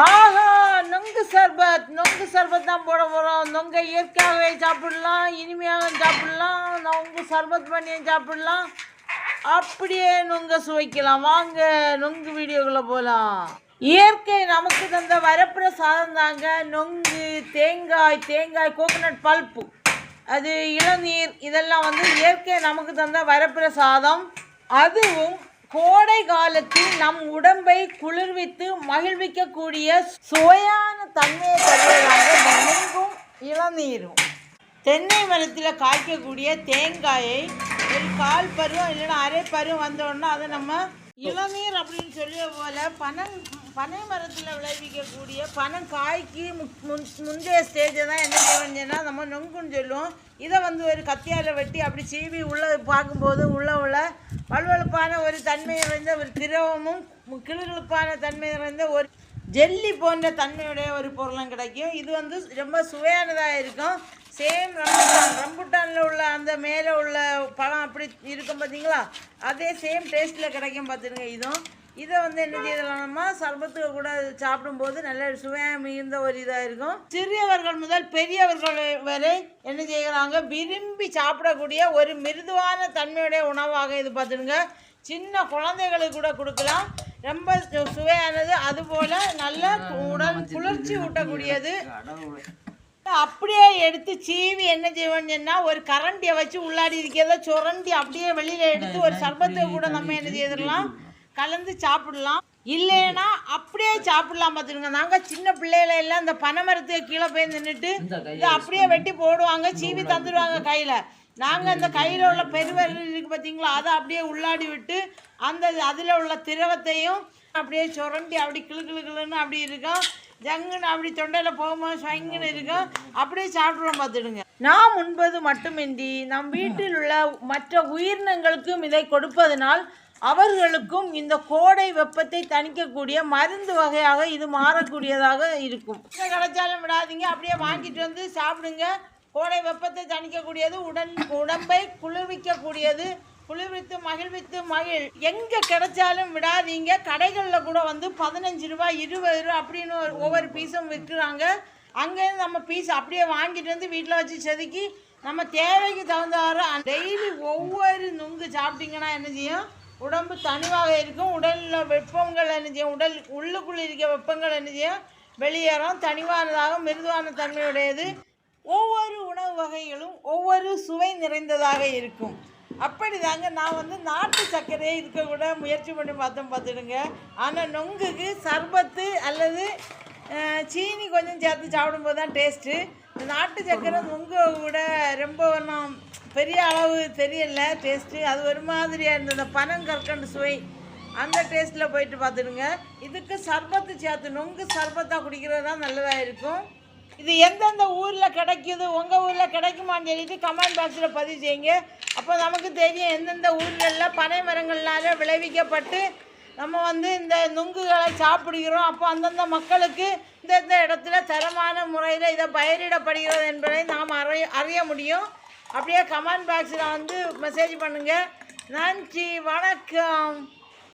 ஆஹா, நொங்கு சர்பத் தான் போட போகிறோம். நொங்கை இயற்கையாகவே சாப்பிடலாம், இனிமையாக சாப்பிடலாம், நொங்கு சர்பத் பண்ணியே சாப்பிடலாம், அப்படியே நொங்கை சுவைக்கலாம். வாங்க நொங்கு வீடியோக்குள்ளே போகலாம். இயற்கை நமக்கு தந்த வரப்பிரசாதம் தாங்க நொங்கு. தேங்காய் கோகனட் பல்ப்பு, அது இளநீர், இதெல்லாம் வந்து இயற்கை நமக்கு தந்த வரப்பிரசாதம். அதுவும் கோடை காலத்தில் நம் உடம்பை குளிர்வித்து மகிழ்விக்கக்கூடிய சுவையான தன்மையை தருவதாக நொங்கும் இளநீரும். தென்னை மரத்தில் காய்க்கக்கூடிய தேங்காயை ஒரு கால் பருவம் இல்லைன்னா அரை பருவம் வந்தோடனே அதை நம்ம இளநீர் அப்படின்னு சொல்லிய போல் பனை மரத்தில் விளைவிக்கக்கூடிய பனம் காய்க்கு முந்தைய ஸ்டேஜை தான் என்ன செய்வோம்னா நம்ம நொங்குன்னு சொல்லுவோம். இதை வந்து ஒரு கத்தியால் வெட்டி அப்படி சீவி உள்ளே பார்க்கும்போது உள்ள வலுவழுப்பான ஒரு தன்மை நிறைந்த ஒரு திரவமும் கிளுகிழுப்பான தன்மை நிறைந்த ஒரு ஜெல்லி போன்ற தன்மையுடைய ஒரு பொருளும் கிடைக்கும். இது வந்து ரொம்ப சுவையானதாக இருக்கும். சேம் ரம்புட்டானில் உள்ள அந்த மேலே உள்ள பழம் அப்படி இருக்கும் பார்த்தீங்களா, அதே சேம் டேஸ்ட்டில் கிடைக்கும் பார்த்துருங்க. இதை வந்து என்ன செய்யலாம்னா சர்பத்துக்கு கூட சாப்பிடும்போது நல்ல சுவையாக மிகுந்த ஒரு இதாக இருக்கும். சிறியவர்கள் முதல் பெரியவர்கள் வரை என்ன செய்கிறாங்க, விரும்பி சாப்பிடக்கூடிய ஒரு மிருதுவான தன்மையுடைய உணவாக இது பார்த்துடுங்க. சின்ன குழந்தைகளுக்கு கூட கொடுக்கலாம், ரொம்ப சுவையானது. அதுபோல் நல்ல உடல் குளிர்ச்சி ஊட்டக்கூடியது. அப்படியே எடுத்து சீவி என்ன செய்வோம்னா ஒரு கரண்டியை வச்சு உள்ளாடி இருக்கிறத சுரண்டி அப்படியே வெளியில் எடுத்து ஒரு சர்பத்தை கூட நம்ம என்ன செய்திடலாம், கலந்து சாப்பிடலாம். இல்லைன்னா அப்படியே சாப்பிடலாம் பார்த்துருங்க. நாங்கள் சின்ன பிள்ளைகள எல்லாம் இந்த பனைமரத்துக்கு கீழே போய் நின்றுட்டு இதை அப்படியே வெட்டி போடுவாங்க, சீவி தந்துடுவாங்க கையில். நாங்கள் அந்த கையில் உள்ள பெருவரல் இருக்குது பார்த்தீங்களா, அதை அப்படியே உள்ளாடி விட்டு அதில் உள்ள திரவத்தையும் அப்படியே சுரண்டி அப்படி கிளுன்னு அப்படி இருக்கும். ஜங்குன்னு அப்படி தொண்டையில் போகும்போது ஸ்வங்குன்னு இருக்கும், அப்படியே சாப்பிட்றோம் பார்த்துடுங்க. நாம் உண்பது மட்டுமின்றி நம் வீட்டில் உள்ள மற்ற உயிரினங்களுக்கும் இதை கொடுப்பதனால் அவர்களுக்கும் இந்த கோடை வெப்பத்தை தணிக்கக்கூடிய மருந்து வகையாக இது மாறக்கூடியதாக இருக்கும். கிடைச்சாலும் விடாதீங்க, அப்படியே வாங்கிட்டு வந்து சாப்பிடுங்க. கோடை வெப்பத்தை தணிக்கக்கூடியது, உடம்பை குளிர்விக்கக்கூடியது, குளிர்வித்து மகிழ்வித்து எங்கே கிடைச்சாலும் விடாதீங்க. கடைகளில் கூட வந்து 15 ரூபாய் 20 ரூபா அப்படின்னு ஒவ்வொரு பீஸும் விற்கிறாங்க. அங்கேருந்து நம்ம பீஸ் அப்படியே வாங்கிட்டு வந்து வீட்டில் வச்சு செதுக்கி நம்ம தேவைக்கு தகுந்தவாறு டெய்லி ஒவ்வொரு நுங்கு சாப்பிட்டீங்கன்னா என்ன செய்யும், உடம்பு தனிவாக இருக்கும். உடலில் வெப்பங்கள் என்ன செய்யும், உடல் உள்ளுக்குள்ளே இருக்க வெப்பங்கள் என்ன செய்யும், வெளியேறும். தனிவானதாக மிருதுவான தன்மையுடையது. ஒவ்வொரு உணவு வகைகளும் ஒவ்வொரு சுவை நிறைந்ததாக இருக்கும். அப்படி தாங்க நான் வந்து நாட்டு சர்க்கரையை இருக்க கூட முயற்சி பண்ணி பார்த்துடுங்க. ஆனால் நொங்குக்கு சர்பத்து அல்லது சீனி கொஞ்சம் சேர்த்து சாப்பிடும்போது தான் டேஸ்ட்டு. இந்த நாட்டு சர்க்கரை நொங்கு கூட ரொம்ப ஒன்றும் பெரிய அளவு தெரியல டேஸ்ட்டு. அது ஒரு மாதிரியாக இருந்தது, பனங்கற்கண்டு சுவை அந்த டேஸ்ட்டில் போயிட்டு பார்த்துடுங்க. இதுக்கு சர்பத்து சேர்த்து நொங்கு சர்பத்தாக குடிக்கிறது தான் நல்லதாக இருக்கும். இது எந்தெந்த ஊரில் கிடைக்குது, உங்கள் ஊரில் கிடைக்குமான்னு சொல்லிட்டு கமெண்ட் பாக்ஸில் பதிவு செய்யுங்க. அப்போ நமக்கு தெரியும் எந்தெந்த ஊர்களில் பனை மரங்கள்னால விளைவிக்கப்பட்டு நம்ம வந்து இந்த நுங்குகளை சாப்பிடுகிறோம். அப்போ அந்தந்த மக்களுக்கு இந்தந்த இடத்துல தரமான முறையில் இதை பயிரிடப்படுகிறது என்பதை நாம் அறிய முடியும். அப்படியே கமெண்ட் பாக்ஸில் வந்து மெசேஜ் பண்ணுங்கள். நன்றி, வணக்கம்.